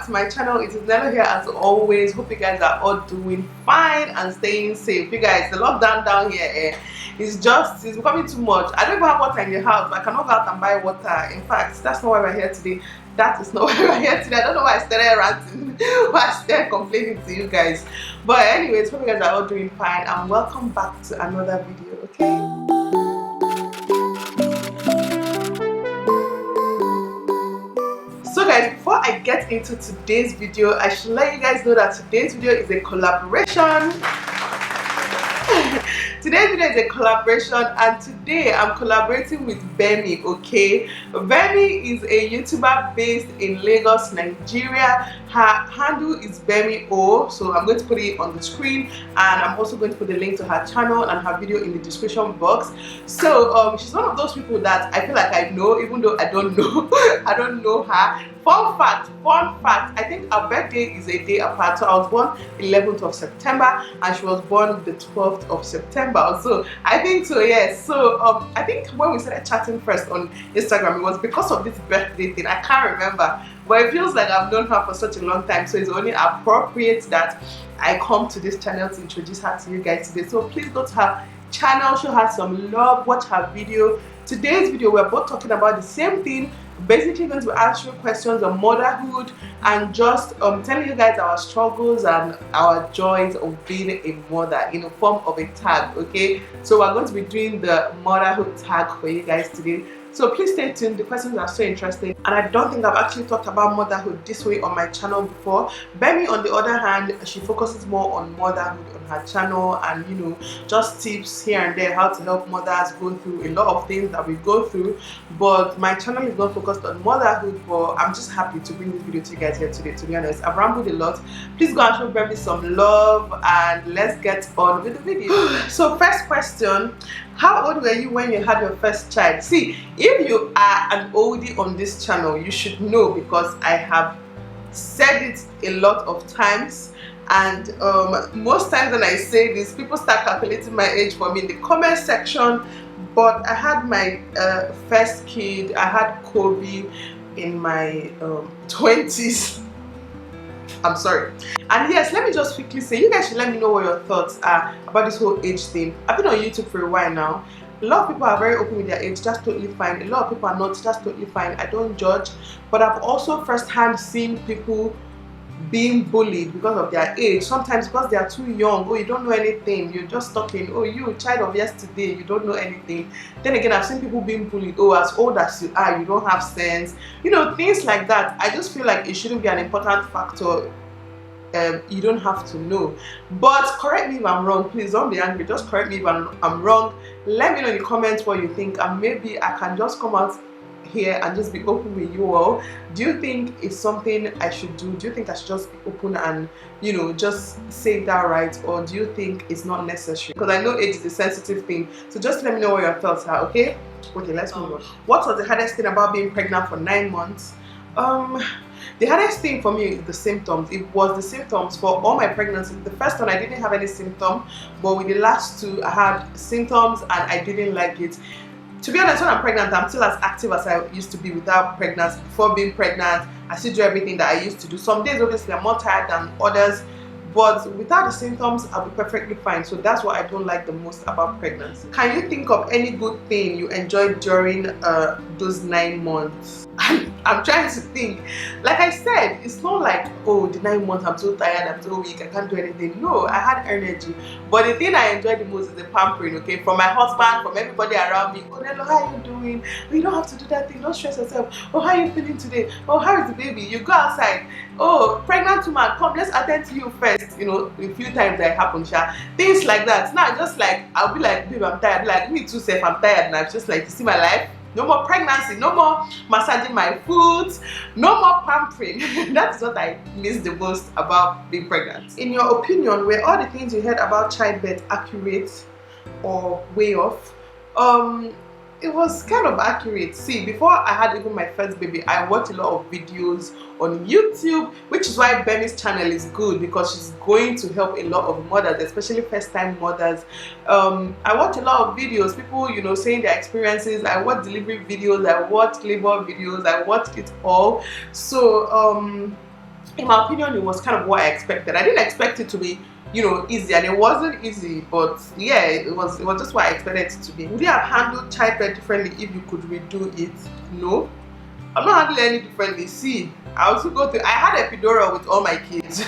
back to my channel. It is Nello here as always. Hope you guys are all doing fine and staying safe. You guys, the lockdown down here it's becoming too much. I don't even have water in the house, but I cannot go out and buy water. In fact, that's not why we're here today. That is not why we're here today. I don't know why I started ranting, why I started complaining to you guys. But anyways, hope you guys are all doing fine and welcome back to another video, okay? So guys, before I get into today's video, I should let you guys know that today's video is a collaboration. Today's video is a collaboration and today I'm collaborating with Bemi, okay? Bemi is a YouTuber based in Lagos, Nigeria. Her handle is Bemi O, so I'm going to put it on the screen and I'm also going to put the link to her channel and her video in the description box. So she's one of those people that I feel like I know, even though I don't know I don't know her. Fun fact, I think our birthday is a day apart. So I was born 11th of September and she was born the 12th of September. So I think so, yes. So I think when we started chatting first on Instagram, it was because of this birthday thing. I can't remember, but it feels like I've known her for such a long time, so it's only appropriate that I come to this channel to introduce her to you guys today. So please go to her channel, show her some love, watch her video. Today's video, we're both talking about the same thing, basically going to answer questions on motherhood and just telling you guys our struggles and our joys of being a mother in a form of a tag, okay? So we're going to be doing the motherhood tag for you guys today. So please stay tuned, the questions are so interesting and I don't think I've actually talked about motherhood this way on my channel before. Bemi, on the other hand, she focuses more on motherhood on her channel and, you know, just tips here and there how to help mothers go through a lot of things that we go through. But my channel is not focused on motherhood, but I'm just happy to bring this video to you guys here today. To be honest, I've rambled a lot. Please go and show Bemi some love and let's get on with the video. So first question, how old were you when you had your first child? See, if you are an oldie on this channel, you should know because I have said it a lot of times, and most times when I say this, people start calculating my age for me in the comment section. But I had my first kid, I had Kobe in my 20s. I'm sorry. And yes, let me just quickly say, you guys should let me know what your thoughts are about this whole age thing. I've been on YouTube for a while now. A lot of people are very open with their age, that's totally fine. A lot of people are not, that's totally fine. I don't judge. But I've also firsthand seen people being bullied because of their age, sometimes because they are too young. Oh, you don't know anything, you're just talking. Oh, you child of yesterday, you don't know anything. Then again, I've seen people being bullied. Oh, as old as you are, you don't have sense, you know, things like that. I just feel like it shouldn't be an important factor. You don't have to know. But correct me if I'm wrong, please don't be angry, just correct me if I'm wrong. Let me know in the comments what you think and maybe I can just come out here and just be open with you all. Do you think it's something I should do? Do you think I should just be open and, you know, just say that right? Or do you think it's not necessary? Because I know age is a sensitive thing. So just let me know what your thoughts are, okay? Okay, let's move on. What was the hardest thing about being pregnant for 9 months? The hardest thing for me is the symptoms. It was the symptoms for all my pregnancies. The first one I didn't have any symptom, but with the last two I had symptoms and I didn't like it. To be honest, when I'm pregnant, I'm still as active as I used to be without pregnancy. Before being pregnant, I still do everything that I used to do. Some days, obviously, I'm more tired than others, but without the symptoms, I'll be perfectly fine. So that's what I don't like the most about pregnancy. Can you think of any good thing you enjoyed during those 9 months? I'm trying to think. Like I said, it's not like, oh, the 9 months I'm so tired, I'm so weak, I can't do anything. No, I had energy. But the thing I enjoyed the most is the pampering, okay? From my husband, from everybody around me. Oh, Nello, how are you doing? Oh, you don't have to do that thing, don't stress yourself. Oh, how are you feeling today? Oh, how is the baby? You go outside. Oh, pregnant woman, come, let's attend to you first. You know, a few times that happened, things like that. Now, just like, I'll be like, babe, I'm tired. Like, me too, safe, I'm tired. And I'm just like, you see my life? No more pregnancy, no more massaging my foot, no more pampering. That's what I miss the most about being pregnant. In your opinion, were all the things you heard about childbirth accurate or way off? It was kind of accurate. See, before I had even my first baby, I watched a lot of videos on YouTube, which is why Bemi's channel is good because she's going to help a lot of mothers, especially first-time mothers. I watch a lot of videos, people, you know, saying their experiences. I watch delivery videos, I watch labor videos, I watched it all. So in my opinion, it was kind of what I expected. I didn't expect it to be, easy, and it wasn't easy, but yeah, it was just what I expected it to be. Would you have handled childbirth differently if you could redo it? No, I'm not handling any differently. See, I also go to, I had epidural with all my kids.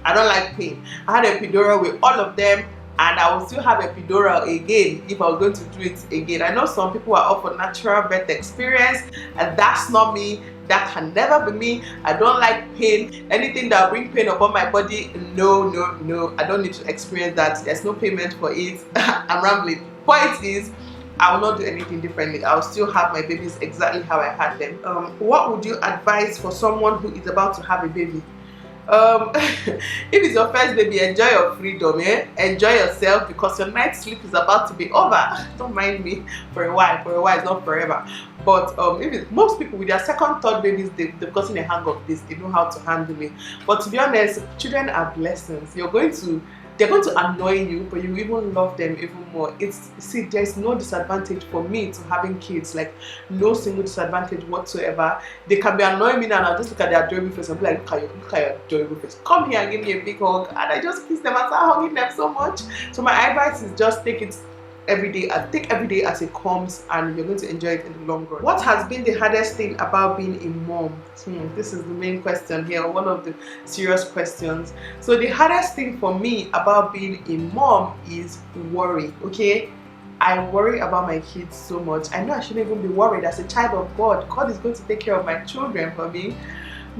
I don't like pain. I had epidural with all of them, and I will still have epidural again if I was going to do it again. I know some people are up for natural birth experience, and that's not me. That can never be me. I don't like pain. Anything that will bring pain upon my body, no, no, no. I don't need to experience that. There's no payment for it. I'm rambling. Point is, I will not do anything differently. I'll still have my babies exactly how I had them. What would you advise for someone who is about to have a baby? If it's your first baby, enjoy your freedom, enjoy yourself, because your night sleep is about to be over. Don't mind me, for a while, it's not forever. But if it's, most people with their second, third babies, they've gotten a hang of this, they know how to handle it. But to be honest, children are blessings. They're going to annoy you, but you even love them even more. See, there's no disadvantage for me to having kids, like no single disadvantage whatsoever. They can be annoying me now, and I'll just look at their adorable face and be like, look at your adorable face. Come here and give me a big hug. And I just kiss them and start hugging them so much. So my advice is just take it every day. Take every day as it comes, and you're going to enjoy it in the long run. What has been the hardest thing about being a mom? This is the main question here, one of the serious questions. So the hardest thing for me about being a mom is worry. Okay, I worry about my kids so much. I know I shouldn't even be worried. As a child of God, God is going to take care of my children for me.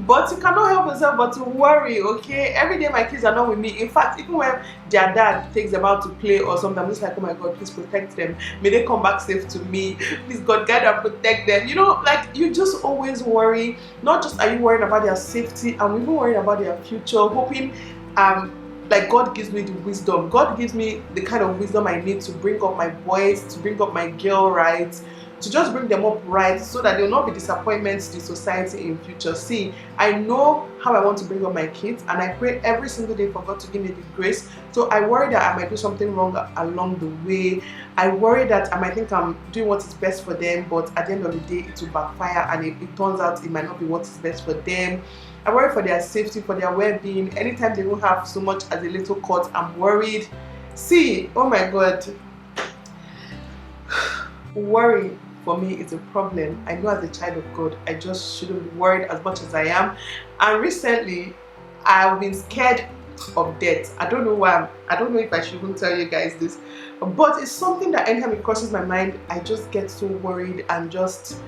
But you cannot help yourself but to worry, okay? Every day my kids are not with me. In fact, even when their dad takes them out to play or something, I'm just like, oh my God, please protect them. May they come back safe to me. Please, God, guide and protect them. Like, you just always worry. Not just are you worried about their safety, I'm even worried about their future, hoping like God gives me the wisdom. God gives me the kind of wisdom I need to bring up my boys, to bring up my girl right, to just bring them up right, so that they will not be disappointments to society in future. See, I know how I want to bring up my kids, and I pray every single day for God to give me the grace. So I worry that I might do something wrong along the way. I worry that I might think I'm doing what is best for them, but at the end of the day it will backfire, and it turns out it might not be what is best for them. I worry for their safety, for their well-being. Anytime they don't have so much as a little cut, I'm worried. See, oh my God, worry for me is a problem. I know as a child of God, I just shouldn't be worried as much as I am. And recently, I've been scared of death. I don't know why. I don't know if I should even tell you guys this, but it's something that anytime it crosses my mind, I just get so worried and just,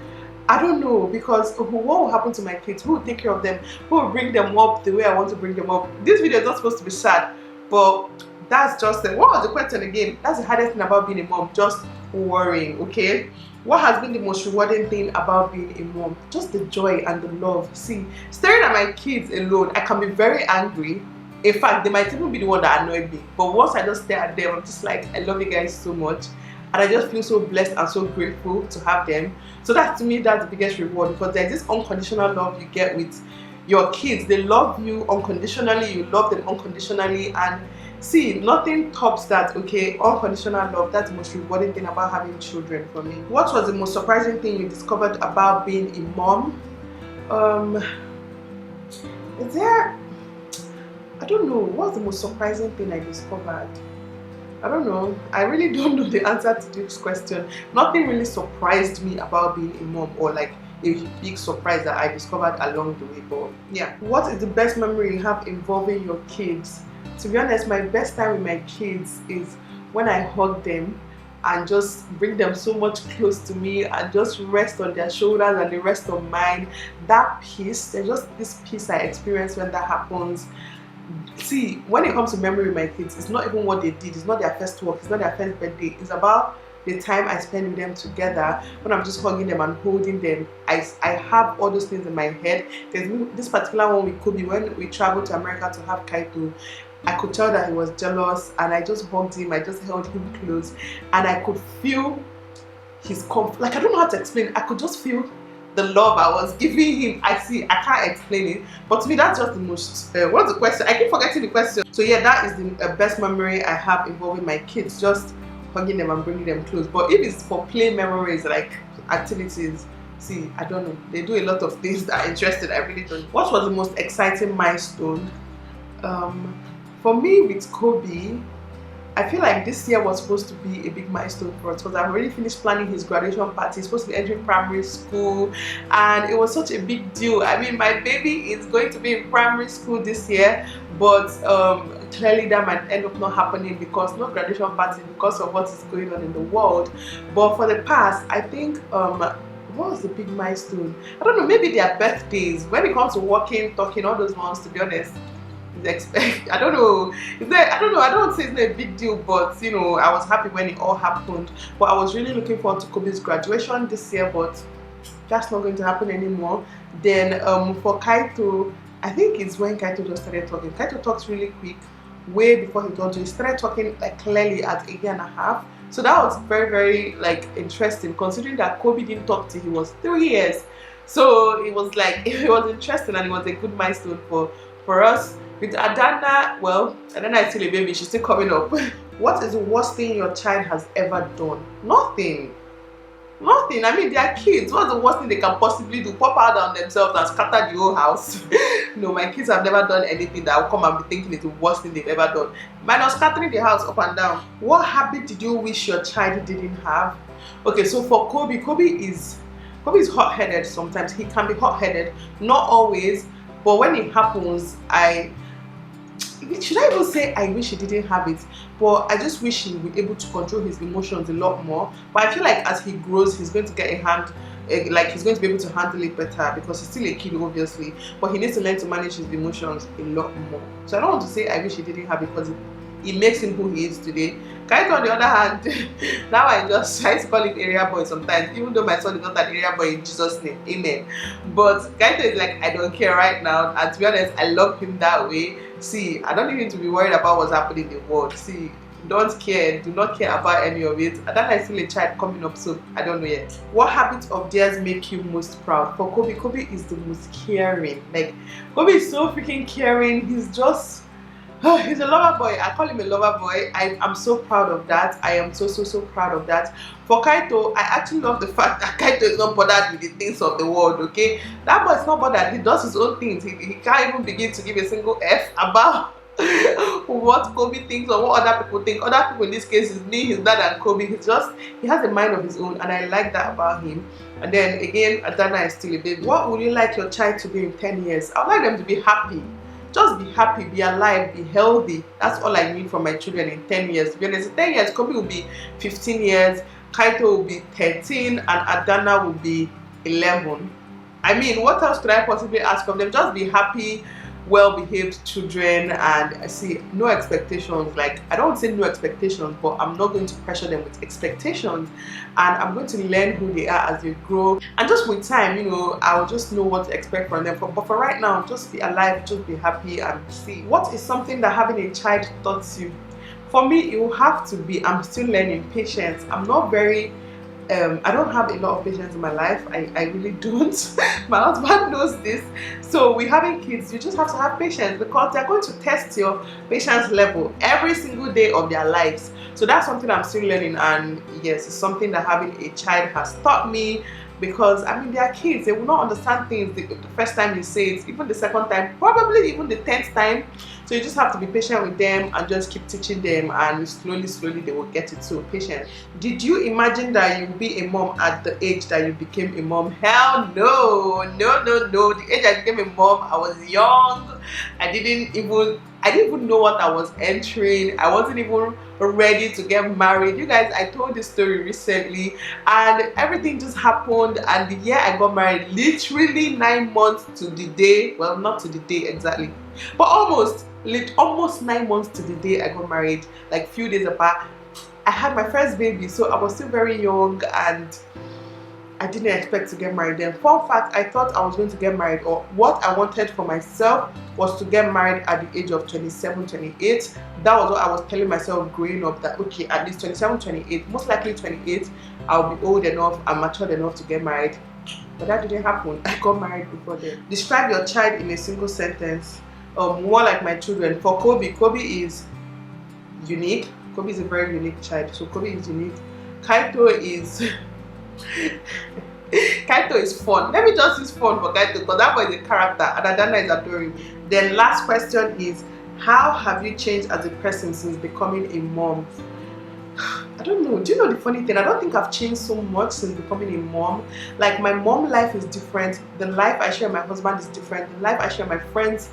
I don't know, because what will happen to my kids? Who will take care of them? Who will bring them up the way I want to bring them up? This video is not supposed to be sad, but that's just it. What was the question again? That's the hardest thing about being a mom, just worrying, okay? What has been the most rewarding thing about being a mom? Just the joy and the love. See, staring at my kids alone, I can be very angry. In fact, they might even be the one that annoyed me. But once I just stare at them, I'm just like, I love you guys so much. And I just feel so blessed and so grateful to have them. So that, to me, that's the biggest reward, because there's this unconditional love you get with your kids. They love you unconditionally, you love them unconditionally, and see, nothing tops that, okay? Unconditional love, that's the most rewarding thing about having children for me. What was the most surprising thing you discovered about being a mom? I don't know, what's the most surprising thing I discovered? I don't know. I really don't know the answer to this question. Nothing really surprised me about being a mom, or like a big surprise that I discovered along the way. But yeah, what is the best memory you have involving your kids? To be honest, my best time with my kids is when I hug them and just bring them so much close to me and just rest on their shoulders and they rest on mine. That peace, there's just this peace I experience when that happens. See, when it comes to memory with my kids, it's not even what they did, it's not their first walk, it's not their first birthday, it's about the time I spend with them together. When I'm just hugging them and holding them, I have all those things in my head. There's this particular one with Kobe, when we traveled to America to have Kaito, I could tell that he was jealous, and I just hugged him, I just held him close, and I could feel his comfort. Like, I don't know how to explain, I could just feel the love I was giving him. I can't explain it, but to me that's just the most what's the question? I keep forgetting the question. So yeah, that is the best memory I have involving my kids, just hugging them and bringing them close. But if it's for play memories, like activities, See, I don't know. They do a lot of things that are interesting. I really don't. What was the most exciting milestone? Um, for me with Kobe, I feel like this year was supposed to be a big milestone for us because I've already finished planning his graduation party. He's supposed to be entering primary school, and it was such a big deal. I mean, my baby is going to be in primary school this year, but clearly that might end up not happening because no graduation party because of what is going on in the world. But for the past, I think what was the big milestone? I don't know, maybe their birthdays. When it comes to walking, talking, all those ones, to be honest, I don't know. I don't know. I don't want to say it's not a big deal, but you know, I was happy when it all happened. But I was really looking forward to Kobe's graduation this year, but that's not going to happen anymore. Then for Kaito, I think it's when Kaito just started talking. Kaito talks really quick, way before he told you. He started talking like clearly at a year and a half. So that was very, very like interesting, considering that Kobe didn't talk till he was 3 years. So it was like it was interesting, and it was a good milestone for us. With Adana, well, Adana is still a baby, she's still coming up. What is the worst thing your child has ever done? Nothing. Nothing. I mean, they are kids. What's the worst thing they can possibly do? Pop out on themselves and scatter the whole house. No, my kids have never done anything that I'll come and be thinking is the worst thing they've ever done. Minus scattering the house up and down. What habit did you wish your child didn't have? Okay, so for Kobe is hot-headed sometimes. He can be hot-headed. Not always, but when it happens, should I even say I wish he didn't have it, but I just wish he would be able to control his emotions a lot more. But I feel like as he grows, he's going to get he's going to be able to handle it better because he's still a kid, obviously, but he needs to learn to manage his emotions a lot more. So I don't want to say I wish he didn't have it because it makes him who he is today. Kaito, on the other hand, now I to call him area boy sometimes, even though my son is not an area boy in Jesus' name, amen. But Kaito is like, I don't care right now, and to be honest, I love him that way. See, I don't need to be worried about what's happening in the world. See, don't care, do not care about any of it. And then I still a child coming up, so I don't know yet. What habits of theirs make you most proud? For Kobe is the most caring. Like, Kobe is so freaking caring. He's just, he's a lover boy. I call him a lover boy. I'm so proud of that. I am so proud of that. For Kaito, I actually love the fact that Kaito is not bothered with the things of the world, okay? That boy is not bothered. He does his own things. He can't even begin to give a single F about what Kobe thinks or what other people think. Other people in this case is me, his dad, and Kobe. He has a mind of his own, and I like that about him. And then again, Adana is still a baby. What would you like your child to be in 10 years? I would like them to be happy. Just be happy, be alive, be healthy. That's all I need from my children in 10 years. To be honest, in 10 years, Kobe will be 15 years, Kaito will be 13, and Adana will be 11. I mean, what else could I possibly ask of them? Just be happy, well-behaved children, and see, no expectations. Like, I don't want to say no expectations, but I'm not going to pressure them with expectations, and I'm going to learn who they are as they grow. And just with time, you know, I'll just know what to expect from them. But for right now, just be alive, just be happy, and see. What is something that having a child taught you? For me, it will have to be, I'm still learning patience. I'm not very I don't have a lot of patience in my life. I really don't. My husband knows this. So with having kids, you just have to have patience because they're going to test your patience level every single day of their lives. So that's something I'm still learning, and yes, it's something that having a child has taught me. Because I mean, they are kids, they will not understand things the first time you say it, even the second time, probably even the 10th time. So you just have to be patient with them and just keep teaching them, and slowly they will get it. So patient. Did you imagine that you would be a mom at the age that you became a mom? Hell no. The age I became a mom, I was young. I didn't even know what I was entering. I wasn't even ready to get married. You guys, I told this story recently, and everything just happened. And the year I got married, literally 9 months to the day, well, not to the day exactly, but almost 9 months to the day I got married, like few days apart, I had my first baby. So I was still very young, and I didn't expect to get married then. Fun fact, I thought I was going to get married, or what I wanted for myself was to get married at the age of 27, 28. That was what I was telling myself growing up, that okay, at least 27, 28, most likely 28, I'll be old enough and matured enough to get married. But that didn't happen. I got married before then. Describe your child in a single sentence. More like my children. For Kobe is unique. Kobe is a very unique child. So Kobe is unique. Kaito is Kaito is fun. Let me just use fun for Kaito because that boy is a character and Adana is adoring. Then last question is, how have you changed as a person since becoming a mom? I don't know. Do you know the funny thing? I don't think I've changed so much since becoming a mom. Like, my mom life is different. The life I share with my husband is different. The life I share with my friends,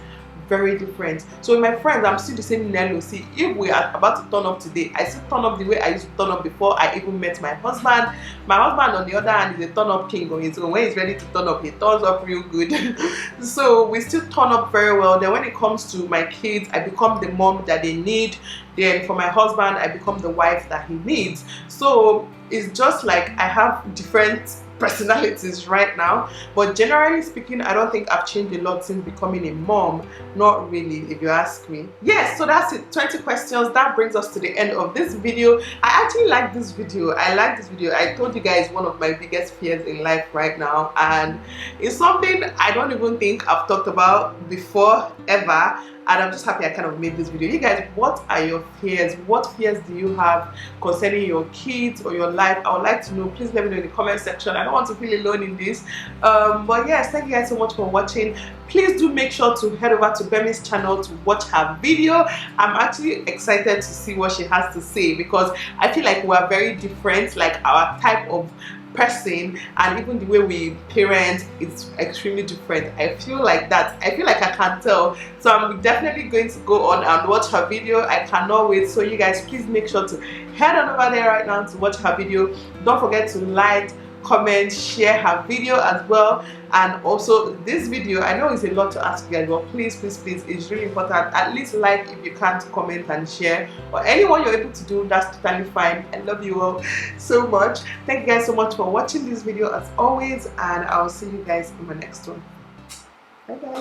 very different. So with my friends, I'm still the same Nello. See, if we are about to turn up today, I still turn up the way I used to turn up before I even met my husband. My husband, on the other hand, is a turn up king on his own. When he's ready to turn up, he turns up real good. So we still turn up very well. Then when it comes to my kids, I become the mom that they need. Then for my husband, I become the wife that he needs. So it's just like I have different personalities right now, but generally speaking, I don't think I've changed a lot since becoming a mom. Not really, if you ask me. Yes, so that's it. 20 questions. That brings us to the end of this video. I actually like this video. I told you guys, one of my biggest fears in life right now, and it's something I don't even think I've talked about before ever. And I'm just happy I kind of made this video. You guys, what are your fears? What fears do you have concerning your kids or your life? I would like to know. Please let me know in the comment section. I don't want to feel alone in this. But yes, thank you guys so much for watching. Please do make sure to head over to Bemi's channel to watch her video. I'm actually excited to see what she has to say because I feel like we are very different. Like, our type of person and even the way we parent is extremely different. I feel like that. I feel like I can tell. So I'm definitely going to go on and watch her video. I cannot wait. So you guys, please make sure to head on over there right now to watch her video. Don't forget to like, comment, share her video as well. And also this video, I know it's a lot to ask you guys, but please, it's really important. At least like if you can't, comment and share, or anyone you're able to do, that's totally fine. I love you all so much. Thank you guys so much for watching this video as always, and I'll see you guys in my next one. Bye bye.